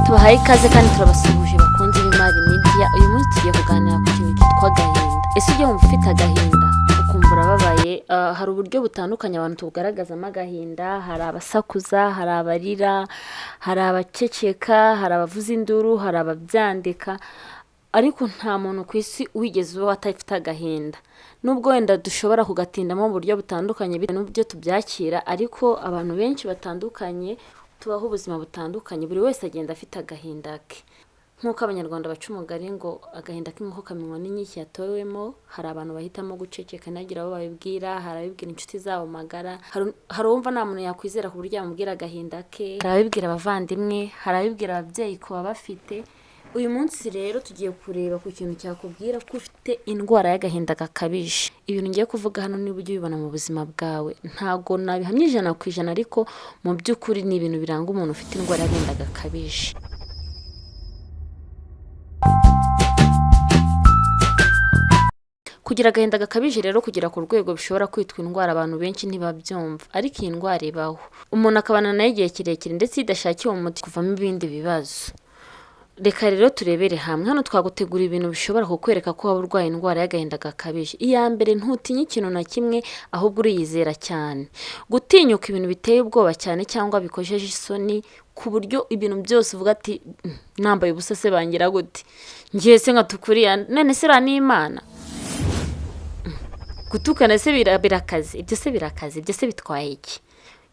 Tubahaye ikaze kandi turabasuhuje bakunze Imari Media. Uyu munsi tugiye kuganira ku kintu cyitwa agahinda. Ese ujya wumva ufite agahinda ukumva urababaye? Hari uburyo butandukanye abantu tugaragazamo agahinda. Hari abasakuza, hari abarira, hari abaceceka, hari abavuza induru, hari ababyandika, ariko nta muntu ku isi wigeze uba atafite agahinda. Nubwo wenda dushobora kugatindamo mu buryo butandukanye bitewe n'uburyo tubyakira, ariko abantu benshi batandukanye tubaho ubuzima butandukanye, buri wese agenda afite agahinda ke. Nk'uko abanyarwanda baca umugani ngo agahinda k'inkoko kamenywa n'inkiki yatowemo. Hari abantu bahitamo guceceka ntagire abo babibwira, hari abibwira inshuti zabo magara, hari uwumva nta muntu yakwizera ku buryo yamubwira agahinda ke, hari abibwira abavandimwe, hari abibwira ababyeyi ku baba bafite. Uyu munsi rero tugiye kureba ku kintu cyakubwira ko ufite indwara y'agahinda gakabije. Ibintu ngiye kuvuga hano niba ujya ubibona mu buzima bwawe, ntago nabihamya 100%, ariko mu by'ukuri ni ibintu biranga umuntu ufite indwara y'agahinda gakabije. Kugira agahinda gakabije rero kugera ku rwego bishobora kwitwa indwara, abantu benshi ntibabyumva, ariko iyi ndwara ibaho. Umuntu akabana nayo igihe kirekire ndetse idashakiye umuti kuvamo ibindi bibazo. Reka rero turebere hamwe. Hano twagutegura ibintu bishobora kukwereka ko waba urwaye indwara y'agahinda gakabije. Iya mbere, ntutinye ikintu na kimwe, ahubwo uriyizera cyane. Gutinyuka ibintu biteye ubwoba cyane cyangwa bikojeje isoni, ku buryo ibintu byose uvuga ati nambaye ubusa se bangira gute, ngiye se nkatukuriya none se n'Imana. Gutukana se birakaze, ibyo se birakaze, ibyo se bitwaye iki?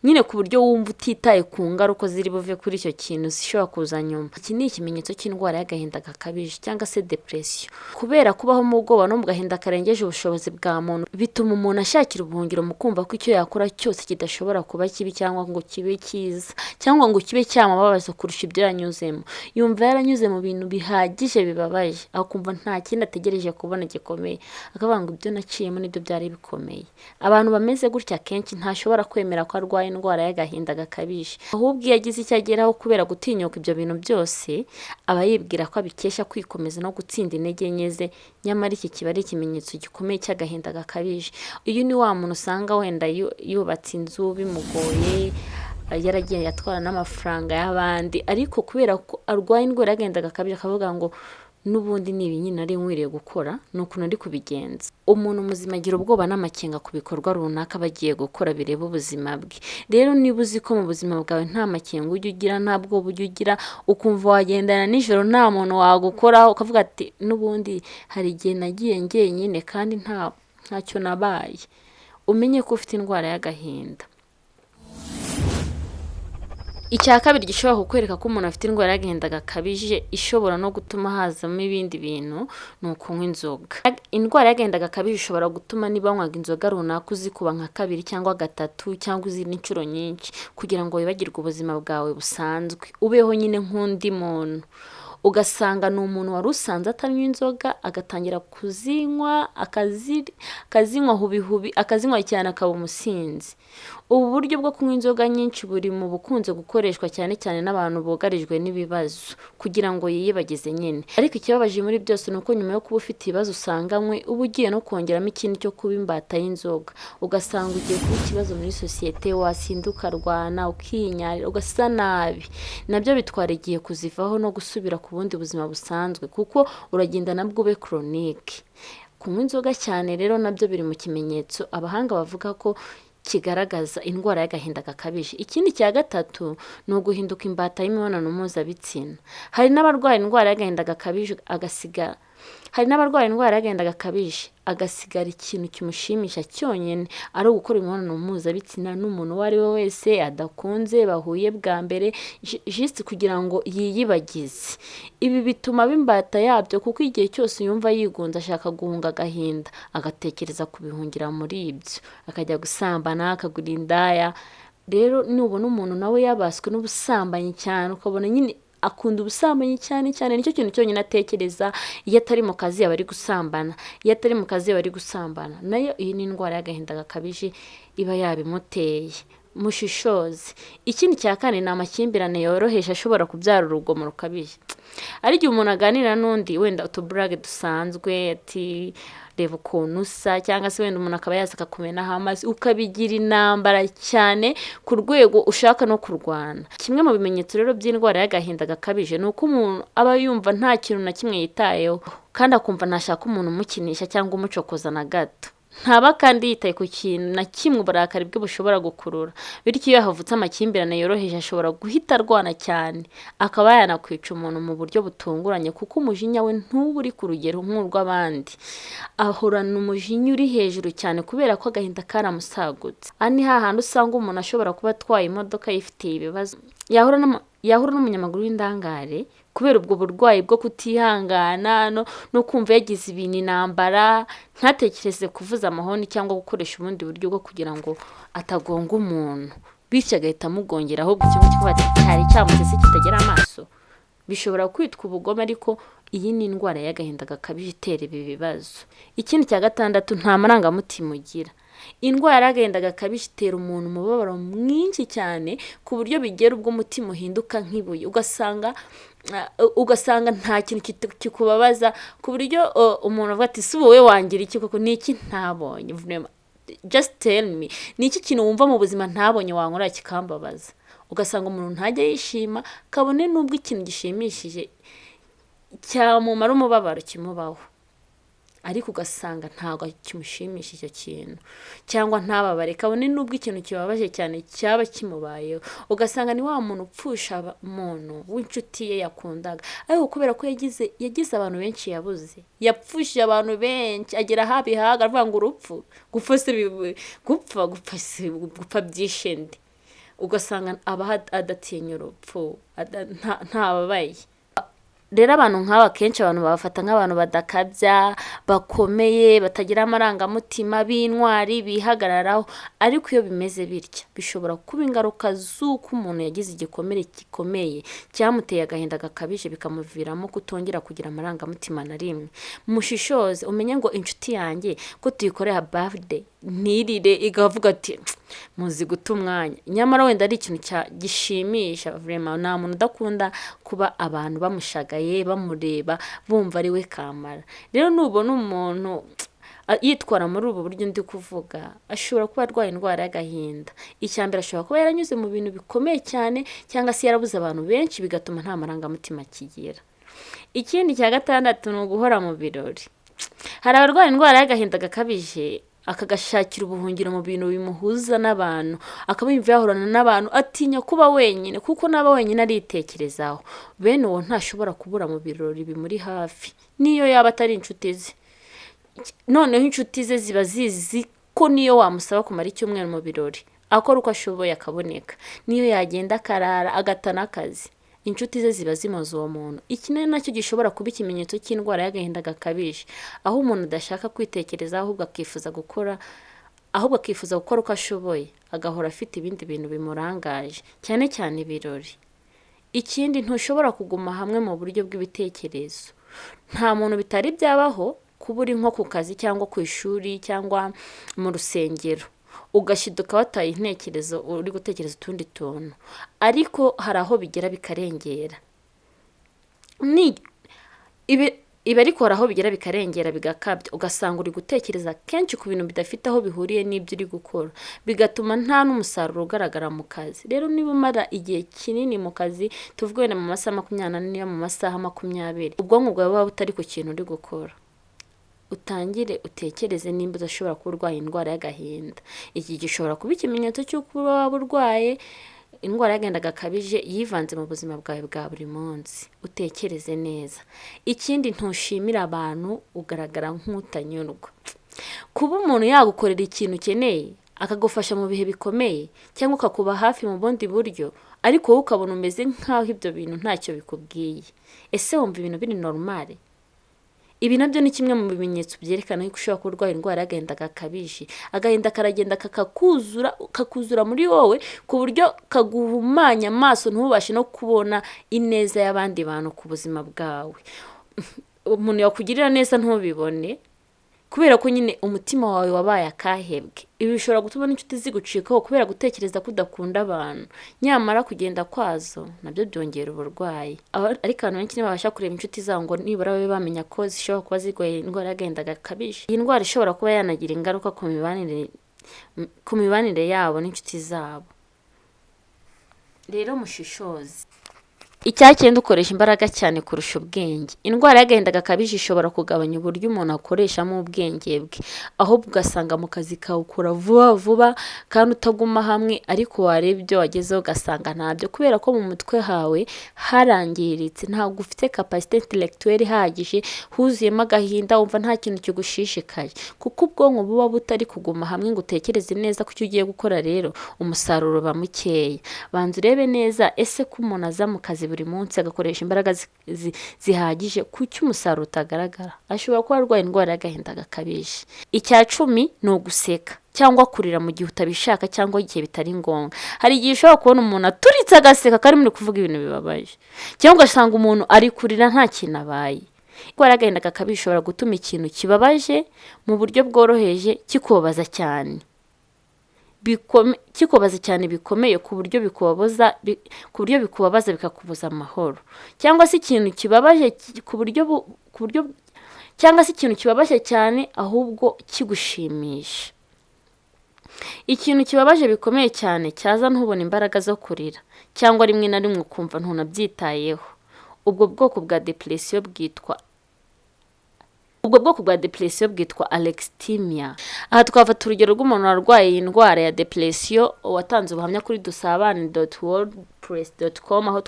Nyine ku buryo wumva utitaye ku ngaruka ziri buve kuri icyo kintu zishobora kuza nyuma. Iki ni ikimenyetso cy'indwara y'agahinda gakabije cyangwa se depression. Kubera kubaho mu bwoba no mu gahinda karengeje ubushobozi bwa muntu, bituma umuntu ashakira ubuhungiro mu kumva ko icyo yakora cyose kidashobora kuba kibi cyangwa ngo kibe cyiza, cyangwa ngo kibe cyamubabaza kurusha ibyo yanyuzemo. Yumva yaranyuze mu bintu bihagije bibabaje, akumva nta kindi ategereje kubona gikomeye, akavuga ngo ibyo naciyemo nibyo byari bikomeye. Abantu bameze gutya kenshi ntashobora kwemera ko arwaye indwara y'agahinda gakabije, ahubwo iyo agize icyo ageraho kubera gutinyuka ibyo bintu byose, aba yibwira ko abikesha kwikomeza no gutsinda intege nke ze. Nyamara iki kiba ari ikimenyetso gikomeye cy'agahinda gakabije. Uyu ni wa muntu usanga wenda yubatse inzu bimugoye, yaragiye atwara n'amafaranga y'abandi, ariko kubera ko arwaye indwara y'agahinda gakabije akavuga ngo n'ubundi ni ibi nyine nari nkwiriye gukora, ni ukuntu ari kubigenza. Umuntu muzima agira ubwoba n'amakenga ku bikorwa runaka bagiye gukora bireba ubuzima bwe. Rero niba uzi ko mu buzima bwawe nta makenga ujya ugira, nta bwoba ujya ugira, ukumva wagendana nijoro nta muntu wagukoraho, ukavuga ati n'ubundi hari igihe nagiye njyenyine kandi ntacyo nabaye, umenye ko ufite indwara y'agahinda. Icya kabiri gishobora kukwereka ko umuntu afite indwara y'agahinda gakabije, ishobora no gutuma hazamo ibindi bintu, ni ukunywa inzoga. Indwara y'agahinda gakabije ishobora gutuma niba wanywaga inzoga runaka uzikuba nka 2 cyangwa 3 cyangwa izindi inshuro nyinshi, kugira ngo wibagirwe ubuzima bwawe busanzwe, ubeho nyine nk'undi muntu. Ugasanga ni umuntu wari usanze atanywa inzoga, agatangira kuzinywa, akazinywa hubihubi, akazinywa cyane akaba umusinzi. Ubu buryo bwo kunywa inzoga nyinshi buri mu bukunze gukoreshwa cyane cyane n'abantu bugarijwe n'ibibazo, kugira ngo yiyibagize nyine. Ariko ikibabaje muri byose ni uko nyuma yo kuba ufite ibibazo usanganywe, uba ugiye no kongeramo ikindi cyo kuba imbata y'inzoga. Ugasanga ugiye kuba ikibazo muri sosiyete, wasinda ukarwana, ukinyarira, ugasa nabi. Nabyo bitwara igihe kuzivaho no gusubira ku bundi buzima busanzwe, kuko uragenda nabwo ube chronique. Kunywa inzoga cyane rero nabyo biri mu kimenyetso abahanga bavuga ko kigaragaza indwara y'agahinda gakabije. Ikindi cya gatatu ni uguhinduka imbata y'imibonano mpuzabitsina. Hari n'abarwaye indwara y'agahinda gakabije agasigara ikintu kimushimisha cyonyine ari ugukora imibonano mpuzabitsina n'umuntu uwo ari we wese adakunze, bahuye bwa mbere, just kugira ngo yiyibagize. Ibi bituma bimbata yabyo, kuko igihe cyose yumva yigunze ashaka guhunga agahinda, agatekereza kubihungira muri ibyo, akajya gusambana, akagura indaya. Rero nubona umuntu nawe yabaswe n'ubusambanyi cyane, ukabona nyine akunda ubusambanyi cyane cyane, nicyo kintu cyonyine atekereza. Iyo atari mu kazi aba ari gusambana, iyo atari mu kazi aba ari gusambana. Nayo iyi ni indwara y'agahinda gakabije iba yabimuteye. mushishoze. Ikindi cya kane ni amakimbirane yoroheje ashobora kubyara urugomo rukabije. Ari igihe umuntu aganira n'undi wenda utuburage dusanzwe ati reba ukuntu usa, cyangwa se wenda umuntu akaba yaza akakumenaho amazi ukabigira intambara cyane ku rwego ushaka no kurwana. Kimwe mu bimenyetso rero by'indwara y'agahinda gakabije ni uko umuntu aba yumva nta kintu na kimwe yitayeho kandi akumva ntashaka umuntu umukinisha cyangwa umucokoza na gato. Ntaba kandi yitaye ku kintu na kimwe uburakari bwe bushobora gukurura, bityo iyo havutse amakimbirane yoroheje ashobora guhita arwana cyane, akaba yanakwica umuntu mu buryo butunguranye kuko umujinya we ntuba uri ku rugero nk'urw'abandi. Ahorana umujinya uri hejuru cyane kubera ko agahinda karamusagutse. Aha ni hahandi usanga umuntu ashobora kuba atwaye imodoka yifitiye ibibazo, yahura n'umunyamaguru w'indangare kubera ubwo burwayi bwo kutihangana no kumva yagize ibintu intambara, ntatekereze kuvuza amahoni cyangwa gukoresha ubundi buryo bwo kugira ngo atagonga umuntu, bityo agahita amugongera ahubwo ikintu kikuba cyari cyamutese kitagera amaso. Bishobora kwitwa ubugome, ariko iyi ni indwara y'agahinda gakabije itera ibi bibazo. Ikindi cya gatandatu, nta marangamutima ugira. Indwara y'agahinda gakabije itera umuntu umubabaro mwinshi cyane ku buryo bigera ubwo umutima uhinduka nk'ibuye, ugasanga nta kintu kikubabaza ku buryo umuntu avuga ati si wowe wangira iki koko, ni iki ntabonye, just tell me, ni iki kintu wumva mu buzima ntabonye wankora kikambabaza. Ugasanga umuntu ntajya yishima kabone n'ubwo ikintu gishimishije cyamumara umubabaro kimubaho, ariko ugasanga ntabwo kimushimisha icyo kintu, cyangwa ntababare kabone n'ubwo ikintu kibabaje cyane cyaba kimubayeho. Ugasanga ni wa muntu upfusha umuntu w'inshuti ye yakundaga, ariko kubera ko yagize abantu benshi yabuze, yapfushije abantu benshi agera habihaga avuga ngo urupfu gupfa byishe ndi. Ugasanga aba adatinya urupfu, ntababaye. Rero abantu nk'aba kenshi abantu babafata nk'abantu badakabya, bakomeye, batagira amarangamutima, b'intwari, bihagararaho. Ariko iyo bimeze bitya bishobora kuba ingaruka z'uko umuntu yagize igikomere gikomeye cyamuteye agahinda gakabije, bikamuviramo kutongera kugira amarangamutima na rimwe. Mushishoze umenye ngo inshuti yanjye ko tuyikorera birthday ntirire igavuga ati muzi guta umwanya, nyamara wenda ari ikintu gishimisha. Vraiment nta muntu udakunda kuba abantu bamushagaye, bamureba, bumva ari we kamara. Rero nubona umuntu yitwara muri ubu buryo ndi kuvuga, ashobora kuba arwaye indwara y'agahinda. Icyambere ashobora kuba yaranyuze mu bintu bikomeye cyane, cyangwa se yarabuze abantu benshi bigatuma nta marangamutima kigira. Ikindi cya gatandatu ni uguhora mu birori. Hari abarwaye indwara y'agahinda gakabije akagashakira ubuhungiro mu bintu bimuhuza n'abantu, akaba yumva yahorana n'abantu, atinya kuba wenyine kuko naba wenyine aritekerezaho. Bene uwo ntashobora kubura mu birori bimuri hafi, niyo yaba atari inshuti ze. Noneho inshuti ze ziba zizi ko niyo wamusaba kumara icyumweru mu birori akora uko ashoboye akaboneka, niyo yagenda akarara agata n'akazi, inshuti ze ziba zimaze uwo muntu. Iki nacyo gishobora kuba ikimenyetso cy'indwara y'agahinda gakabije, aho umuntu adashaka kwitekerezaho ahubwo akifuza gukora uko ashoboye, agahora afite ibindi bintu bimurangaje, cyane cyane ibirori. Ikindi, ntushobora kuguma hamwe mu buryo bw'ibitekerezo. Nta muntu bitari byabaho kuba uri nko ku kazi cyangwa ku ishuri cyangwa mu rusengero ugashiduka wataye intekerezo, uri gutekereza utundi tuntu, ariko hari aho bigera bikarengera. Ibi ariko hari aho bigera bikarengera bigakabya, ugasanga uri gutekereza kenshi ku bintu bidafite aho bihuriye n'ibyo uri gukora, bigatuma nta n'umusaruro ugaragara mu kazi. Rero niba umara igihe kinini mu kazi, tuvuge wenda mu masaha 24 niyo mu masaha 20, ubwonko bwawe buba butari ku kintu uri gukora, utangire utekereze nimba udashobora kuba urwaye indwara y'agahinda. Iki gishobora kuba ikimenyetso cy'uko waba urwaye indwara y'agahinda gakabije yivanze mu buzima bwawe bwa buri munsi. Utekereze neza. Ikindi, ntushimira abantu, ugaragara nk'utanyurwa. Kuba umuntu yagukorera ikintu ukeneye akagufasha mu bihe bikomeye cyangwa akakuba hafi mu bundi buryo, ariko wowe ukabona umeze nk'aho ibyo bintu ntacyo bikubwiye, ese wumva ibintu biri normale? Ibi nabyo ni kimwe mu bimenyetso byerekana ko ushobora kuba urwaye indwara y'agahinda gakabije. Agahinda karagenda kakuzura muri wowe ku buryo kaguhumanya amaso, ntubashe no kubona ineza y'abandi bantu ku buzima bwawe. Umuntu yakugirira neza ntubibone, kubera ko nyine umutima wawe wabaye akahebwe. Ibi bishobora gutuma n'inshuti zigucikaho kubera gutekereza ko udakunda abantu, nyamara kugenda kwazo nabyo byongera uburwayi. Ariko abantu benshi ntibabasha kureba inshuti zabo ngo nibura babe bamenya ko zishobora kuba zirwaye indwara y'agahinda gakabije. Iyi ndwara ishobora kuba yanagira ingaruka ku mibanire yabo n'inshuti zabo. Rero mushishoze. Icyacyenda ukoresha imbaraga cyane kurusha ubwenge. Indwara y'agahinda gakabije ishobora kugabanya uburyo umuntu akoreshamo ubwenge bwe, ahubwo ugasanga mu kazi kawe ukora vuba vuba kandi utaguma hamwe, ariko wareba ibyo wagezeho ugasanga ntabyo, kubera ko mu mutwe hawe harangiritse, ntabwo ufite capacité intellectuelle ihagije, huzuyemo agahinda, wumva nta kintu kigushishikaye, kuko ubwonko buba butari kuguma hamwe ngo utekereze neza ku cyo ugiye gukora. Rero umusaruro uba mukeya. Banza urebe neza, ese ko umuntu aza mu kazi buri munsi agakoresha imbaraga zihagije, kuki umusaruro utagaragara? Ashobora kuba arwaye indwara y'agahinda gakabije. Icya 10 ni uguseka cyangwa kurira mu gihe utabishaka cyangwa igihe bitari ngombwa. Hari igihe ushobora kubona umuntu aturitse agaseka kari muri kuvuga ibintu bibabaje, cyangwa ugasanga umuntu ari kurira nta kintu abaye. Indwara y'agahinda gakabije ishobora gutuma ikintu kibabaje mu buryo bworoheje kikubabaza cyane, bikomeye ku buryo bikubabaza bikakubuza amahoro, cyangwa se ikintu kibabaje cyane ahubwo kigushimisha. Ikintu kibabaje bikomeye cyane cyaza ntubone imbaraga zo kurira, cyangwa rimwe na rimwe ukumva ntunabyitayeho. Ubwo bwoko bwa depression bwitwa alexithymia. Aha twafata urugero rw'umuntu warwaye iyi ndwara ya depression watanze ubuhamya kuri dusabane.wordpress.com, aho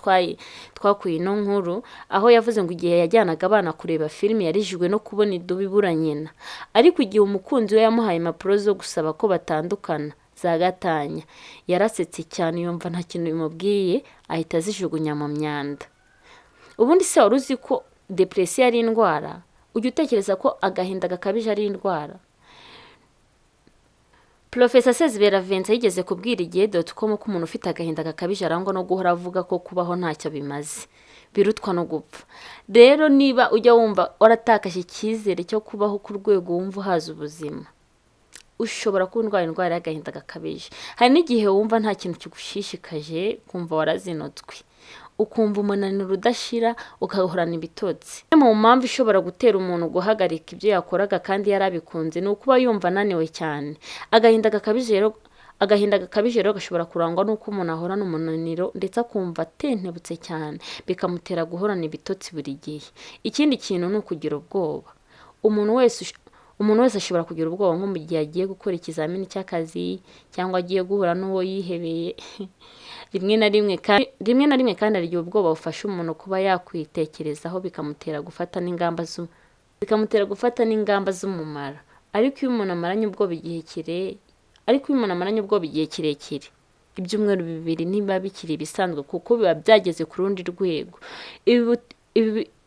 twakuye ino nkuru, aho yavuze ngo igihe yajyanaga abana kureba filime yarijijwe no kubona idubu ibura nyina, ariko igihe umukunzi we yamuhaye impapuro zo gusaba ko batandukana za gatanya, yarasetse cyane, yumva nta kintu bimubwiye, ahita azijugunya mu myanda. Ubundi se wari uzi ko depression ari indwara? Ujya utekereza ko agahinda gakabije ari indwara? Professor Sezibera Vincent yigeze kubwira igihe.com ko umuntu ufite agahinda gakabije arangwa no guhora avuga ko kubaho ntacyo bimaze, birutwa no gupfa. Rero niba ujya wumva waratakaje icyizere cyo kubaho ku rwego wumva uhaza ubuzima, ushobora kuba urwaye indwara y'agahinda gakabije. Hari n'igihe wumva nta kintu kigushishikaje, kumva warazinotswe, ukumva umunaniro udashira, ukahorana ibitotsi. Mu mpamvu ishobora gutera umuntu guhagarika ibyo yakoraga kandi yarabikunze ni ukuba yumva ananiwe cyane. Agahinda gakabije rero gashobora kurangwa n'uko umuntu ahorana umunaniro ndetse akumva atentebutse cyane, bikamutera guhorana ibitotsi buri gihe. Ikindi kintu ni ukugira ubwoba. Umuntu wese ashobora kugira ubwoba nko mu gihe agiye gukora ikizamini cy'akazi cyangwa agiye guhura n'uwo yihebeye. Rimwe na rimwe kandi hari igihe ubwoba bufasha umuntu kuba yakwitekerezaho, bikamutera gufata n'ingamba z'umumaro. Ariko iyo umuntu amaranye ubwoba igihe kirekire, ibyumweru 2 niba bikiri ibisanzwe, kuko biba byageze ku rundi rwego.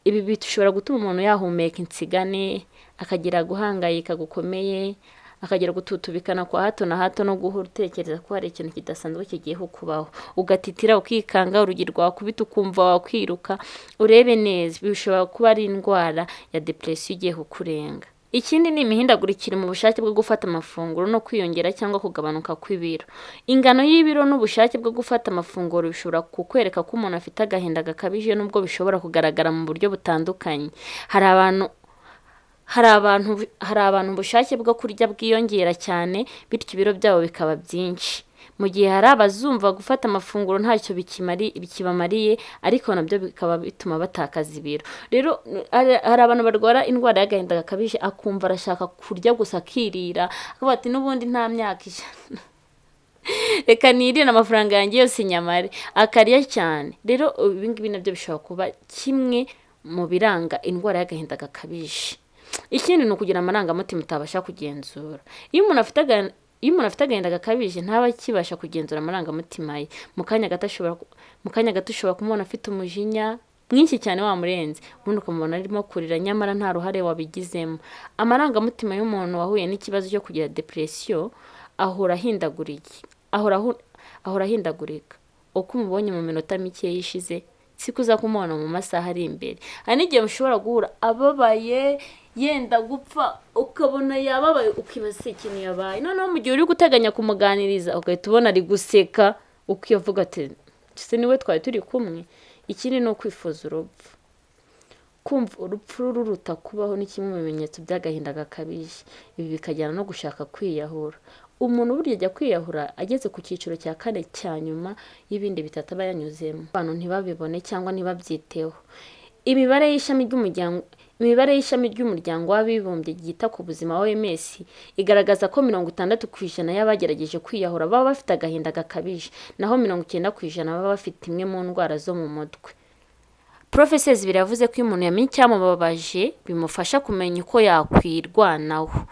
Ibi bishobora gutuma umuntu yahumeka insigane, akagira guhangayika gukomeye, akagira gututubikana kwa hato na hato no guhora utekereza ko hari ikintu kidasanzwe kigiye kubaho, ugatitira ukikanga, urugi rwakubita ukumva wakwiruka. Urebe neza, bishobora kuba ari indwara ya depression igiye kukurenga. Ikindi ni imihindagurikire mu bushake bwo gufata amafunguro no kwiyongera cyangwa kugabanuka kw'ibiro. Ingano y'ibiro n'ubushake bwo gufata amafunguro bishobora kukwereka ko umuntu afite agahinda gakabije, nubwo bishobora kugaragara mu buryo butandukanye. Hari abantu ubushake bwo kurya bwiyongera cyane, bityo ibiro byabo bikaba byinshi, mu gihe hari abazumva gufata amafunguro ntacyo bikibamariye, ariko nabyo bikaba bituma batakaza ibiro. Rero hari abantu barwara indwara y'agahinda gakabije, akumva arashaka kurya gusa akirira, akavuga ati n'ubundi nta myaka ijana, reka nirire amafaranga yanjye yose nyamare, akarya cyane. Rero ibingibi nabyo bishobora kuba kimwe mu biranga indwara y'agahinda gakabije. Ikindi ni ukugira amarangamutima utabasha kugenzura. Iyo umuntu afite agahinda gakabije ntaba akibasha kugenzura amarangamutima ye. Mu kanya gato ushobora kumubona afite umujinya mwinshi cyane wamurenze, ubundi ukamubona arimo kurira nyamara nta ruhare wabigizemo. Amarangamutima y'umuntu wahuye n'ikibazo cyo kugira depression ahora ahindagurika. Uko umubonye mu minota mike yishize, siko uza kumubona mu masaha ari imbere. Hari n'igihe mushobora guhura ababaye yenda gupfa ukabona yababaye ukibaza ikintu yabaye, noneho mu gihe uri guteganya kumuganiriza ugahita ubona ari guseka ukivuga ati se niwe twari turi kumwe. Ikindi ni ukwifuza urupfu. Kumva urupfu ruruta kubaho ni kimwe mu bimenyetso by'agahinda gakabije. Ibi bikajyana no gushaka kwiyahura. Umuntu burya ajya kwiyahura ageze ku cyiciro cya 4 cya nyuma y'ibindi bitatu aba yanyuzemo, abantu ntibabibone cyangwa ntibabyiteho. Imibare y'ishami ry'umuryango w'abibumbye ryita ku buzima OMS igaragaza ko 60% y'abagerageje kwiyahura baba bafite agahinda gakabije, naho 90% baba bafite imwe mu ndwara zo mu mutwe. Professors biravuze ko iyo umuntu yamenye icyamubabaje bimufasha kumenya uko yakwirwanaho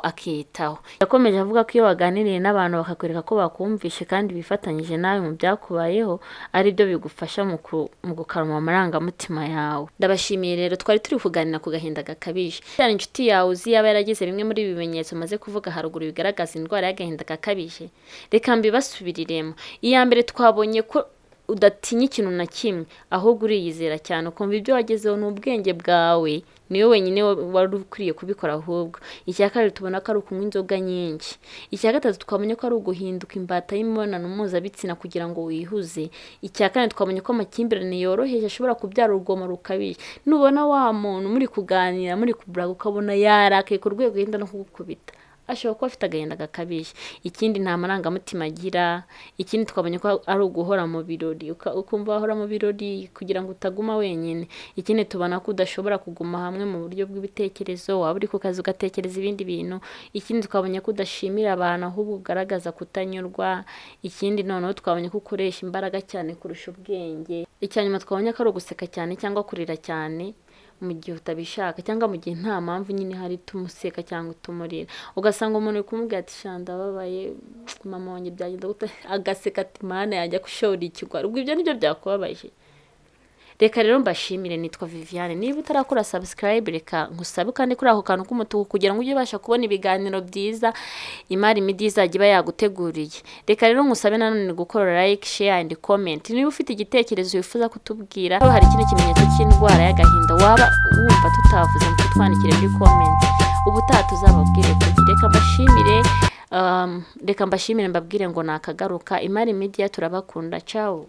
akiyitaho. Yakomeje avuga ko iyo waganiriye n'abantu bakakwereka ko bakumvishe kandi bifatanyije nawe mu byakubayeho, ari byo bigufasha mu gukaruma amarangamutima yawe. Ndabashimiye rero, twari turi kuganira ku gahinda gakabije. Cyane inshuti yawe uzi yaba yaragize bimwe muri ibi bimenyetso maze kuvuga haruguru bigaragaza indwara y'agahinda gakabije, reka mbibasubiriremo. Iya mbere twabonye ko udatinya ikintu na kimwe, ahubwo uriyizera cyane ukumva ibyo wagezeho n'ubwenge bwawe niwe wenyine wari ukwiye kubikora ahubwo. Icya kabiri tubona ko ari ukunywa inzoga nyinshi. Icya gatatu twabonye ko ari uguhinduka imbata y'imibonano mpuzabitsina kugira ngo wihuze. Icya kane twabonye ko amakimbirane yoroheje ashobora kubyara urugomo rukabije. Nubona wa muntu muri kuganira muri kuburaga ukabona yarakaye ku rwego yenda no kugukubita, ashobora kuba afite agahinda gakabije. Ikindi nta marangamutima agira. Ikindi twabonye ko ari uguhora mu birori, ukumva wahora mu birori kugira ngo utaguma wenyine. Ikindi tubona ko udashobora kuguma hamwe mu buryo bw'ibitekerezo, waba uri ku kazi ugatekereza ibindi bintu. Ikindi twabonye ko udashimira abantu ahubwo ugaragaza kutanyurwa. Ikindi noneho twabonye ko ukoresha imbaraga cyane kurusha ubwenge. Icyanyuma twabonye ko ari uguseka cyane cyangwa kurira cyane mu gihe utabishaka, cyangwa mu gihe nta mpamvu nyine hari tumuseka cyangwa tumurira. Ugasanga umuntu uri kumubwira ati shanda babaye mama wanjye byagenda gute, agaseka ati mana yajya kushora ikigwa. Ubwo ibyo nibyo byakubabaje. Reka rero mbashimire, nitwa Viviane. Niba utarakora subscribe reka nkusabe kandi kuri ako kantu k'umutuku kugira ngo ujye ubasha kubona ibiganiro byiza Imari Media izajya iba yaguteguriye. Reka rero nkusabe nanone gukora like, share and comment. Niba ufite igitekerezo wifuza kutubwira, hari ikindi kimenyetso cy'indwara y'agahinda waba wumva tutavuze ngo twandikire muri comment, ubutaha tuzababwire kugira. Reka mbashimire mbabwire ngo nakagaruka. Imari Media turabakunda. Ciao.